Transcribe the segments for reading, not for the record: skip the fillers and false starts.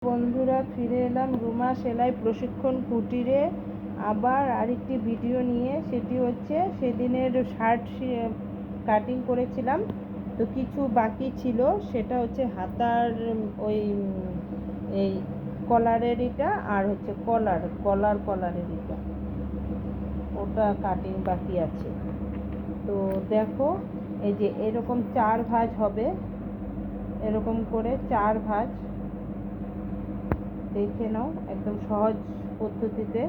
বন্ধুরা, ফিরে এলাম রুমা সেলাই প্রশিক্ষণ কুটিরে আবার আরেকটি ভিডিও নিয়ে। সেটি হচ্ছে সেদিনের শার্ট কাটিং করেছিলাম, তো কিছু বাকি ছিল। সেটা হচ্ছে হাতার ওই এই কলারের এটা, আর হচ্ছে কলারের এটা, ওটা কাটিং বাকি আছে। তো দেখো, এই যে এরকম 4 ভাঁজ হবে, এরকম করে 4 ভাঁজ দেখে নাও, একদম সহজ পদ্ধতিতে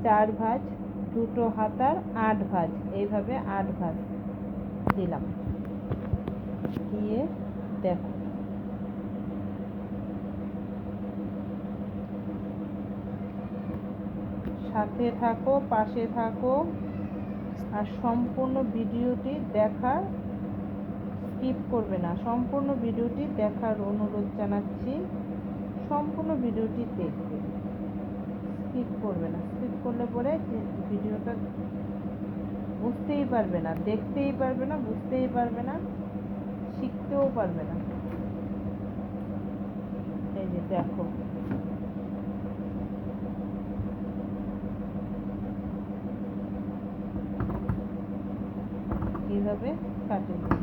4 ভাঁজ, দুটো হাতার 8 ভাঁজ, এইভাবে 8 ভাঁজ দিলাম। দিয়ে দেখো, সাথে থাকো, পাশে থাকো, আর সম্পূর্ণ ভিডিওটি দেখার স্কিপ করবে না। সম্পূর্ণ ভিডিওটি দেখার অনুরোধ জানাচ্ছি। সম্পূর্ণ ভিডিওটি দেখবে, স্কিপ করবে না। স্কিপ করলে পরে ভিডিওটা বুঝতেই পারবে না, দেখতেই পারবে না, বুঝতেই পারবে না, শিখতেও পারবে না। এই যে দেখো, এইভাবে কাটিং করছি।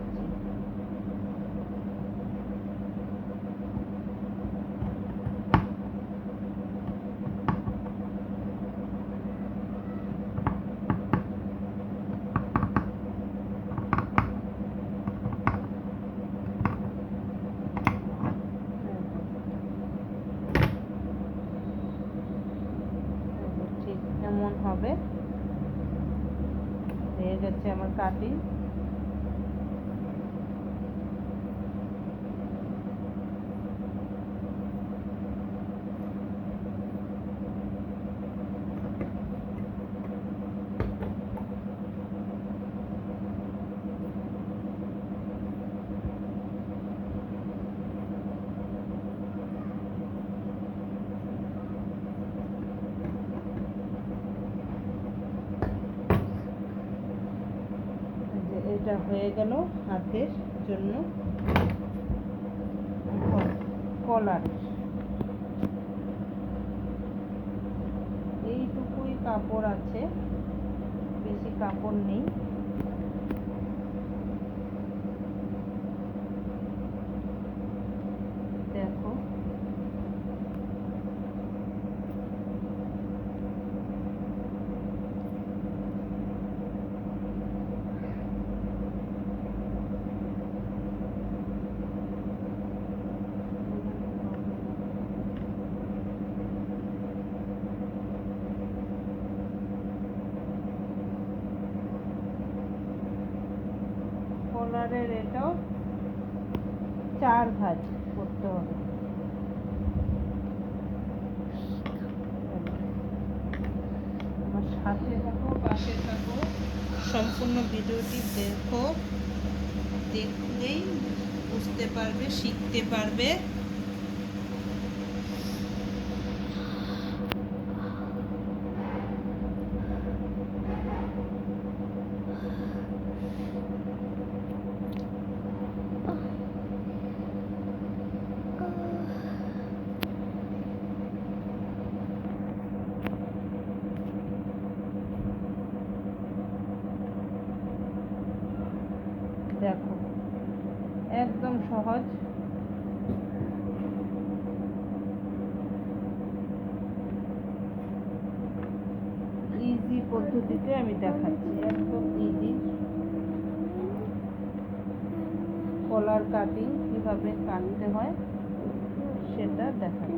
ঠিক এমন হবে। হয়ে গেছে আমার কাটিং। এটা হয়ে গেল হাতের জন্য কলার। এইটুকুই কাপড় আছে, বেশি কাপড় নেই। দেখো, কলারের এটাও 4 ভাঁজ করতে হবে। আমার সাথে থাকো, পাশে থাকো, সম্পূর্ণ ভিডিওটি দেখো। দেখলেই বুঝতে পারবে, শিখতে পারবে। দেখো, একদম সহজ। ইজি পদ্ধতিতে আমি দেখাচ্ছি, একদম ইজি। কলার কাটিং কিভাবে কাটতে হয় সেটা দেখাচ্ছি।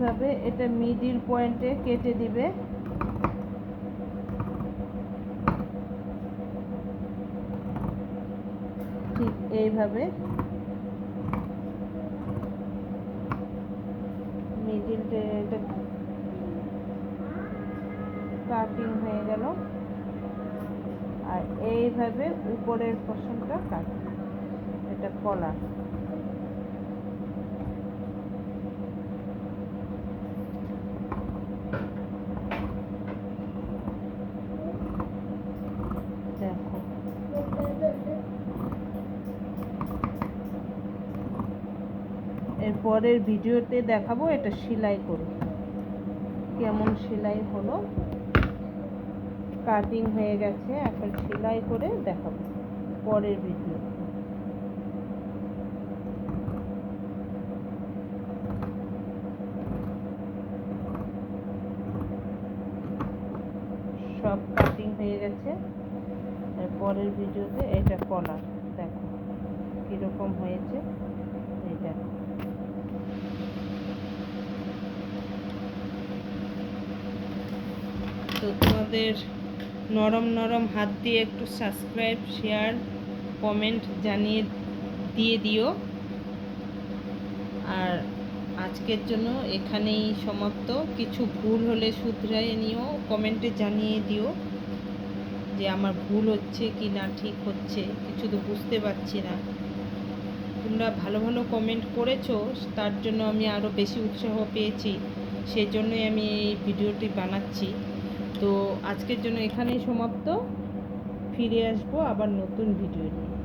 এইভাবে এটা মিডিল পয়েন্টে কেটে দিবে। ঠিক এইভাবে মিডিলটা এটা কাটিং হয়ে গেল। আর এইভাবে উপরের পোর্শনটা কাট, এটা কলার। দেখো এরপরের ভিডিওতে দেখাবো এটা সেলাই করে কেমন সেলাই হলো। কাটিং হয়ে গেছে, এখন সেলাই করে দেখাবো পরের ভিডিও। সব কাটিং হয়ে গেছে। পরের ভিডিওতে এটা কলার দেখো কিরকম হয়েছে। এটা তো তোমাদের নরম নরম হাত দিয়ে একটু সাবস্ক্রাইব, শেয়ার, কমেন্ট জানিয়ে দিয়ে দিও। আর আজকের জন্য এখানেই সমাপ্ত। কিছু ভুল হলে শুধরাই নিও, কমেন্টে জানিয়ে দিও যে আমার ভুল হচ্ছে কি না ঠিক হচ্ছে, কিছু তো বুঝতে পারছি না। তোমরা ভালো ভালো কমেন্ট করেছো, তার জন্য আমি আরও বেশি উৎসাহ পেয়েছি, সেই জন্যই আমি এই ভিডিওটি বানাচ্ছি। তো আজকের জন্য এখানেই সমাপ্ত। ফিরে আসবো আবার নতুন ভিডিও নিয়ে।